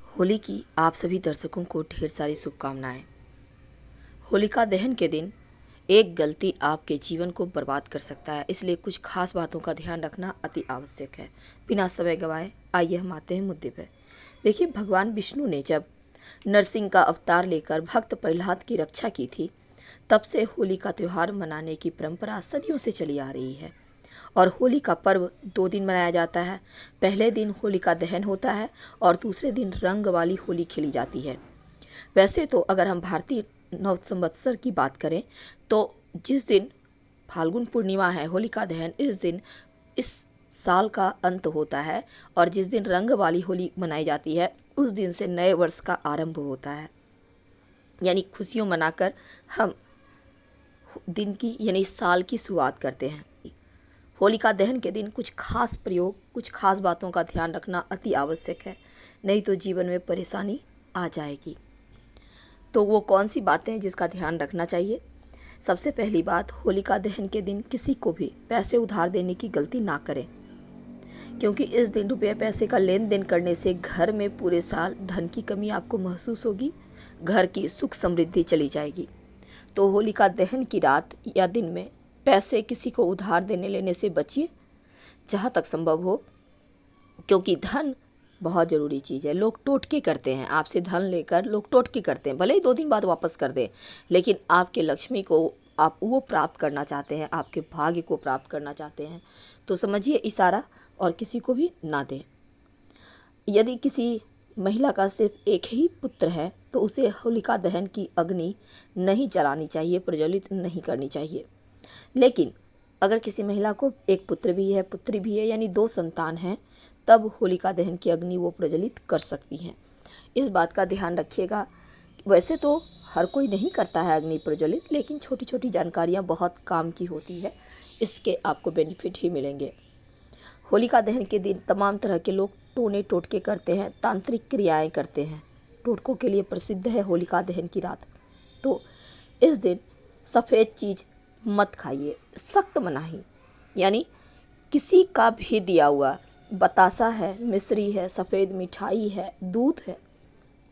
होली की आप सभी दर्शकों को ढेर सारी शुभकामनाएं। होलिका दहन के दिन एक गलती आपके जीवन को बर्बाद कर सकता है, इसलिए कुछ खास बातों का ध्यान रखना अति आवश्यक है। बिना समय गंवाए आइए हम आते हैं मुद्दे पर। देखिए, भगवान विष्णु ने जब नरसिंह का अवतार लेकर भक्त प्रहलाद की रक्षा की थी, तब से होली का त्यौहार मनाने की परंपरा सदियों से चली आ रही है। और होली का पर्व 2 दिन मनाया जाता है। पहले दिन होलिका दहन होता है और दूसरे दिन रंग वाली होली खेली जाती है। वैसे तो अगर हम भारतीय नव संवत्सर की बात करें तो जिस दिन फाल्गुन पूर्णिमा है, होलिका दहन इस दिन इस साल का अंत होता है और जिस दिन रंग वाली होली मनाई जाती है उस दिन से नए वर्ष का आरंभ होता है। यानी खुशियों मनाकर हम दिन की यानी साल की शुरुआत करते हैं। होलिका दहन के दिन कुछ खास प्रयोग, कुछ खास बातों का ध्यान रखना अति आवश्यक है, नहीं तो जीवन में परेशानी आ जाएगी। तो वो कौन सी बातें हैं जिसका ध्यान रखना चाहिए? सबसे पहली बात, होलिका दहन के दिन किसी को भी पैसे उधार देने की गलती ना करें, क्योंकि इस दिन रुपये पैसे का लेन देन करने से घर में पूरे साल धन की कमी आपको महसूस होगी, घर की सुख समृद्धि चली जाएगी। तो होलिका दहन की रात या दिन में पैसे किसी को उधार देने लेने से बचिए जहाँ तक संभव हो, क्योंकि धन बहुत ज़रूरी चीज़ है। लोग टोटके करते हैं, आपसे धन लेकर लोग टोटके करते हैं, भले ही 2 दिन बाद वापस कर दें, लेकिन आपके लक्ष्मी को आप वो प्राप्त करना चाहते हैं, आपके भाग्य को प्राप्त करना चाहते हैं, तो समझिए इशारा और किसी को भी ना दें। यदि किसी महिला का सिर्फ एक ही पुत्र है तो उसे होलिका दहन की अग्नि नहीं जलानी चाहिए, प्रज्वलित नहीं करनी चाहिए। लेकिन अगर किसी महिला को एक पुत्र भी है, पुत्री भी है, यानी 2 संतान हैं, तब होलिका दहन की अग्नि वो प्रज्वलित कर सकती हैं। इस बात का ध्यान रखिएगा। वैसे तो हर कोई नहीं करता है अग्नि प्रज्वलित, लेकिन छोटी छोटी जानकारियाँ बहुत काम की होती है, इसके आपको बेनिफिट ही मिलेंगे। होलिका दहन के दिन तमाम तरह के लोग टोने टोटके करते हैं, तांत्रिक क्रियाएं करते हैं। टोटकों के लिए प्रसिद्ध है होलिका दहन की रात। तो इस दिन सफ़ेद चीज़ मत खाइए, सख्त मनाही। यानी किसी का भी दिया हुआ बतासा है, मिश्री है, सफ़ेद मिठाई है, दूध है,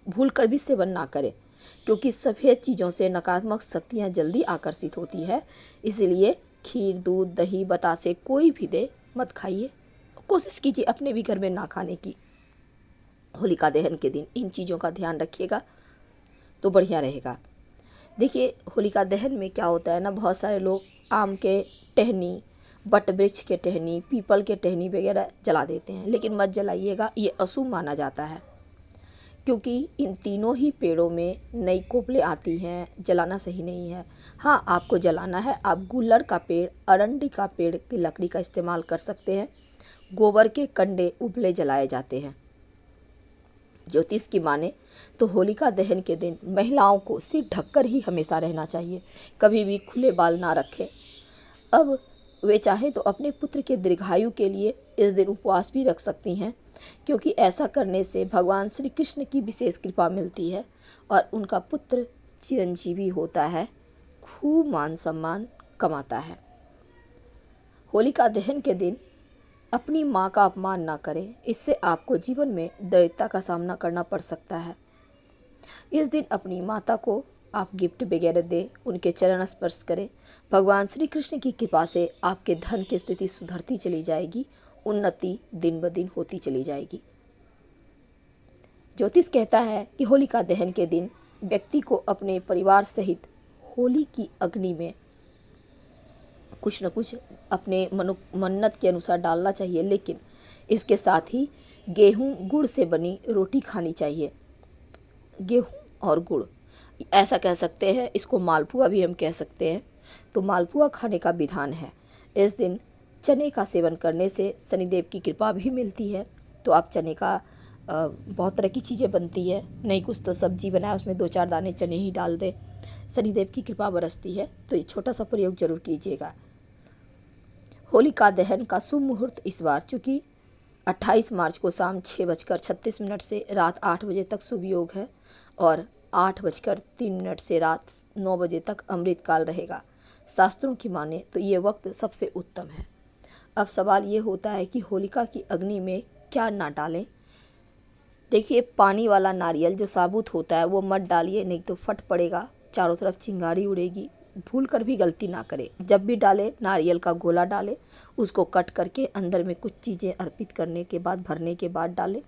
भूल कर भी सेवन ना करें, क्योंकि सफ़ेद चीज़ों से नकारात्मक शक्तियाँ जल्दी आकर्षित होती है। इसलिए खीर, दूध, दही, बतासे कोई भी दे मत खाइए। कोशिश कीजिए अपने भी घर में ना खाने की। होलिका दहन के दिन इन चीज़ों का ध्यान रखिएगा तो बढ़िया रहेगा। देखिए, होलिका दहन में क्या होता है ना, बहुत सारे लोग आम के टहनी, बट वृक्ष के टहनी, पीपल के टहनी वगैरह जला देते हैं, लेकिन मत जलाइएगा, ये अशुभ माना जाता है, क्योंकि इन तीनों ही पेड़ों में नई कोपलें आती हैं, जलाना सही नहीं है। हाँ, आपको जलाना है, आप गुल्लड़ का पेड़, अरंडी का पेड़ की लकड़ी का इस्तेमाल कर सकते हैं। गोबर के कंडे उबले जलाए जाते हैं। ज्योतिष की माने तो होलिका दहन के दिन महिलाओं को सिर ढककर ही हमेशा रहना चाहिए, कभी भी खुले बाल ना रखें। अब वे चाहे तो अपने पुत्र के दीर्घायु के लिए इस दिन उपवास भी रख सकती हैं, क्योंकि ऐसा करने से भगवान श्री कृष्ण की विशेष कृपा मिलती है और उनका पुत्र चिरंजीवी होता है, खूब मान सम्मान कमाता है। होलिका दहन के दिन अपनी माँ का अपमान ना करें, इससे आपको जीवन में दरिद्रता का सामना करना पड़ सकता है। इस दिन अपनी माता को आप गिफ्ट वगैरह दें, उनके चरण स्पर्श करें। भगवान श्री कृष्ण की कृपा से आपके धन की स्थिति सुधरती चली जाएगी, उन्नति दिन ब दिन होती चली जाएगी। ज्योतिष कहता है कि होलिका दहन के दिन व्यक्ति को अपने परिवार सहित होली की अग्नि में कुछ न कुछ अपने मन्नत के अनुसार डालना चाहिए, लेकिन इसके साथ ही गेहूं गुड़ से बनी रोटी खानी चाहिए। गेहूं और गुड़, ऐसा कह सकते हैं, इसको मालपुआ भी हम कह सकते हैं। तो मालपुआ खाने का विधान है। इस दिन चने का सेवन करने से शनिदेव की कृपा भी मिलती है। तो आप चने का बहुत तरह की चीज़ें बनती है, नहीं कुछ तो सब्जी बनाए, उसमें 2-4 दाने चने ही डाल दें, शनिदेव की कृपा बरसती है। तो ये छोटा सा प्रयोग जरूर कीजिएगा। होलिका दहन का शुभ मुहूर्त इस बार चूँकि 28 मार्च को शाम 6:36 से रात 8 बजे तक शुभ योग है और 8:03 से रात 9 बजे तक अमृत काल रहेगा। शास्त्रों की माने तो ये वक्त सबसे उत्तम है। अब सवाल ये होता है कि होलिका की अग्नि में क्या ना डालें। देखिए, पानी वाला नारियल जो साबुत होता है वो मत डालिए, नहीं तो फट पड़ेगा, चारों तरफ चिंगारी उड़ेगी। भूल कर भी गलती ना करें। जब भी डालें नारियल का गोला डालें, उसको कट करके अंदर में कुछ चीज़ें अर्पित करने के बाद, भरने के बाद डालें।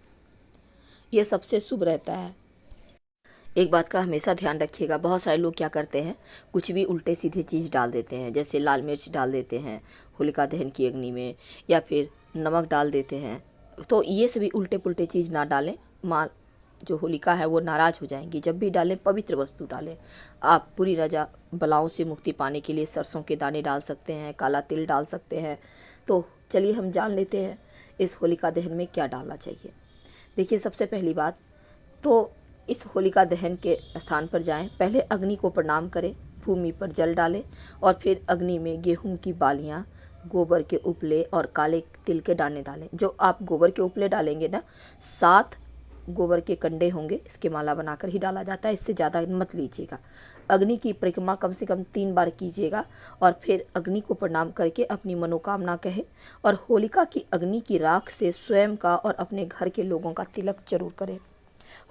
ये सबसे शुभ रहता है। एक बात का हमेशा ध्यान रखिएगा, बहुत सारे लोग क्या करते हैं, कुछ भी उल्टे सीधे चीज़ डाल देते हैं। जैसे लाल मिर्च डाल देते हैं होलिका दहन की अग्नि में, या फिर नमक डाल देते हैं। तो ये सभी उल्टे पुल्टे चीज़ ना डालें, माँ जो होलिका है वो नाराज़ हो जाएंगी। जब भी डालें पवित्र वस्तु डालें। आप पूरी रजा बलाओं से मुक्ति पाने के लिए सरसों के दाने डाल सकते हैं, काला तिल डाल सकते हैं। तो चलिए हम जान लेते हैं इस होलिका दहन में क्या डालना चाहिए। देखिए, सबसे पहली बात तो इस होलिका दहन के स्थान पर जाएं, पहले अग्नि को प्रणाम करें, भूमि पर जल डालें और फिर अग्नि में गेहूं की बालियां, गोबर के उपले और काले तिल के दाने डालें। जो आप गोबर के उपले डालेंगे ना, 7 गोबर के कंडे होंगे, इसके माला बनाकर ही डाला जाता है, इससे ज़्यादा मत लीजिएगा। अग्नि की परिक्रमा कम से कम 3 बार कीजिएगा और फिर अग्नि को प्रणाम करके अपनी मनोकामना कहें और होलिका की अग्नि की राख से स्वयं का और अपने घर के लोगों का तिलक जरूर करें।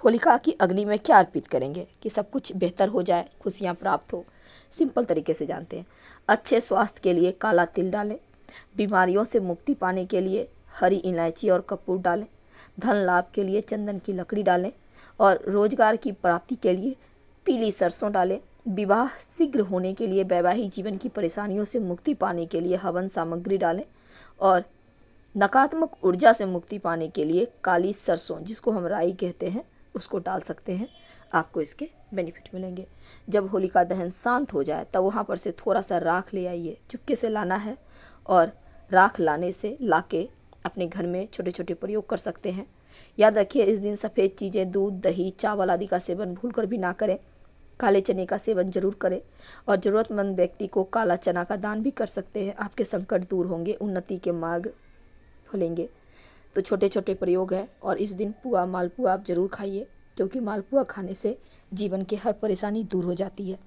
होलिका की अग्नि में क्या अर्पित करेंगे कि सब कुछ बेहतर हो जाए, खुशियाँ प्राप्त हो। सिंपल तरीके से जानते हैं। अच्छे स्वास्थ्य के लिए काला तिल डालें, बीमारियों से मुक्ति पाने के लिए हरी इलायची और कपूर डालें, धन लाभ के लिए चंदन की लकड़ी डालें और रोजगार की प्राप्ति के लिए पीली सरसों डालें। विवाह शीघ्र होने के लिए, वैवाहिक जीवन की परेशानियों से मुक्ति पाने के लिए हवन सामग्री डालें और नकारात्मक ऊर्जा से मुक्ति पाने के लिए काली सरसों, जिसको हम राई कहते हैं, उसको डाल सकते हैं। आपको इसके बेनिफिट मिलेंगे। जब होलिका दहन शांत हो जाए तब वहाँ पर से थोड़ा सा राख ले आइए, चुपके से लाना है और राख लाने से लाके अपने घर में छोटे छोटे प्रयोग कर सकते हैं। याद रखिए, इस दिन सफ़ेद चीज़ें, दूध, दही, चावल आदि का सेवन भूल कर भी ना करें। काले चने का सेवन जरूर करें और ज़रूरतमंद व्यक्ति को काला चना का दान भी कर सकते हैं। आपके संकट दूर होंगे, उन्नति के मार्ग खुलेंगे। तो छोटे छोटे प्रयोग है और इस दिन पुआ, मालपुआ आप ज़रूर खाइए, क्योंकि मालपुआ खाने से जीवन की हर परेशानी दूर हो जाती है।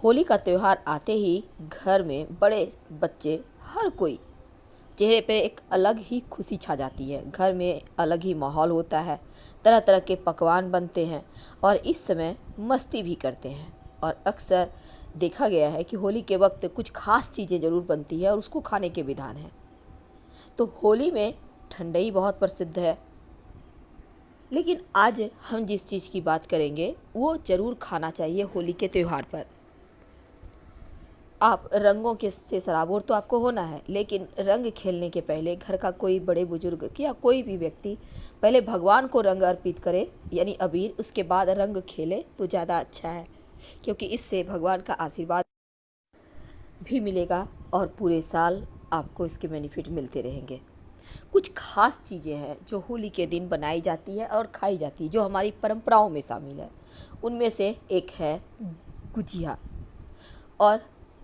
होली का त्यौहार आते ही घर में बड़े बच्चे हर कोई चेहरे पे एक अलग ही खुशी छा जाती है। घर में अलग ही माहौल होता है, तरह तरह के पकवान बनते हैं और इस समय मस्ती भी करते हैं। और अक्सर देखा गया है कि होली के वक्त कुछ खास चीज़ें ज़रूर बनती है और उसको खाने के विधान है। तो होली में ठंडई बहुत प्रसिद्ध है, लेकिन आज हम जिस चीज़ की बात करेंगे वो ज़रूर खाना चाहिए होली के त्यौहार पर। आप रंगों के से सराबोर तो आपको होना है, लेकिन रंग खेलने के पहले घर का कोई बड़े बुजुर्ग या कोई भी व्यक्ति पहले भगवान को रंग अर्पित करे, यानी अबीर, उसके बाद रंग खेले तो ज़्यादा अच्छा है, क्योंकि इससे भगवान का आशीर्वाद भी मिलेगा और पूरे साल आपको इसके बेनिफिट मिलते रहेंगे। कुछ खास चीज़ें हैं जो होली के दिन बनाई जाती है और खाई जाती है, जो हमारी परंपराओं में शामिल है। उनमें से एक है गुजिया। और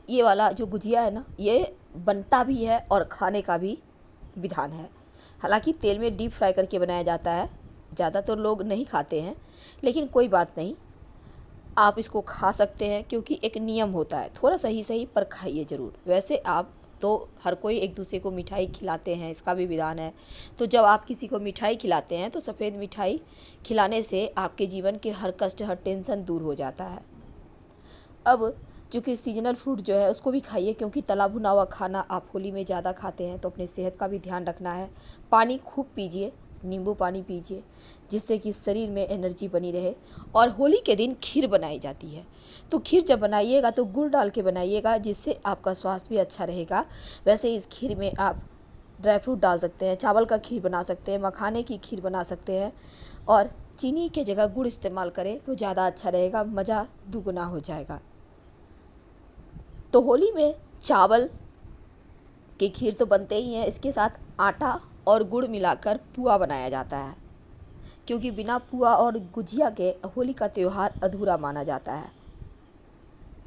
ये वाला जो गुजिया है ना, ये बनता भी है और खाने का भी विधान है। हालांकि तेल में डीप फ्राई करके बनाया जाता है, ज़्यादातर लोग नहीं खाते हैं, लेकिन कोई बात नहीं, आप इसको खा सकते हैं, क्योंकि एक नियम होता है, थोड़ा सही सही पर खाइए ज़रूर। वैसे आप तो हर कोई एक दूसरे को मिठाई खिलाते हैं, इसका भी विधान है। तो जब आप किसी को मिठाई खिलाते हैं तो सफ़ेद मिठाई खिलाने से आपके जीवन के हर कष्ट, हर टेंशन दूर हो जाता है। अब चूँकि सीजनल फ्रूट जो है उसको भी खाइए, क्योंकि तला भुना हुआ खाना आप होली में ज़्यादा खाते हैं, तो अपने सेहत का भी ध्यान रखना है। पानी खूब पीजिए, नींबू पानी पीजिए, जिससे कि शरीर में एनर्जी बनी रहे। और होली के दिन खीर बनाई जाती है, तो खीर जब बनाइएगा तो गुड़ डाल के बनाइएगा, जिससे आपका स्वास्थ्य भी अच्छा रहेगा। वैसे इस खीर में आप ड्राई फ्रूट डाल सकते हैं, चावल का खीर बना सकते हैं, मखाने की खीर बना सकते हैं, और चीनी के जगह गुड़ इस्तेमाल करें तो ज़्यादा अच्छा रहेगा, मज़ा दुगना हो जाएगा। तो होली में चावल की खीर तो बनते ही हैं, इसके साथ आटा और गुड़ मिलाकर पुआ बनाया जाता है, क्योंकि बिना पुआ और गुजिया के होली का त्यौहार अधूरा माना जाता है।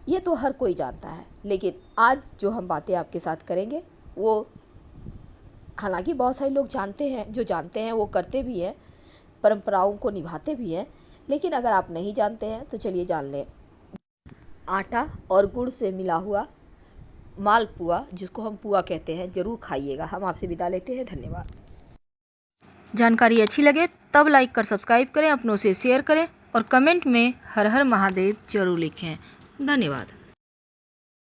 ये तो हर कोई जानता है, लेकिन आज जो हम बातें आपके साथ करेंगे वो, हालांकि बहुत सारे लोग जानते हैं, जो जानते हैं वो करते भी हैं, परंपराओं को निभाते भी हैं, लेकिन अगर आप नहीं जानते हैं तो चलिए जान लें। आटा और गुड़ से मिला हुआ मालपुआ, जिसको हम पुआ कहते हैं, ज़रूर खाइएगा। हम आपसे विदा लेते हैं, धन्यवाद। जानकारी अच्छी लगे तब लाइक कर सब्सक्राइब करें, अपनों से शेयर करें और कमेंट में हर हर महादेव जरूर लिखें। धन्यवाद।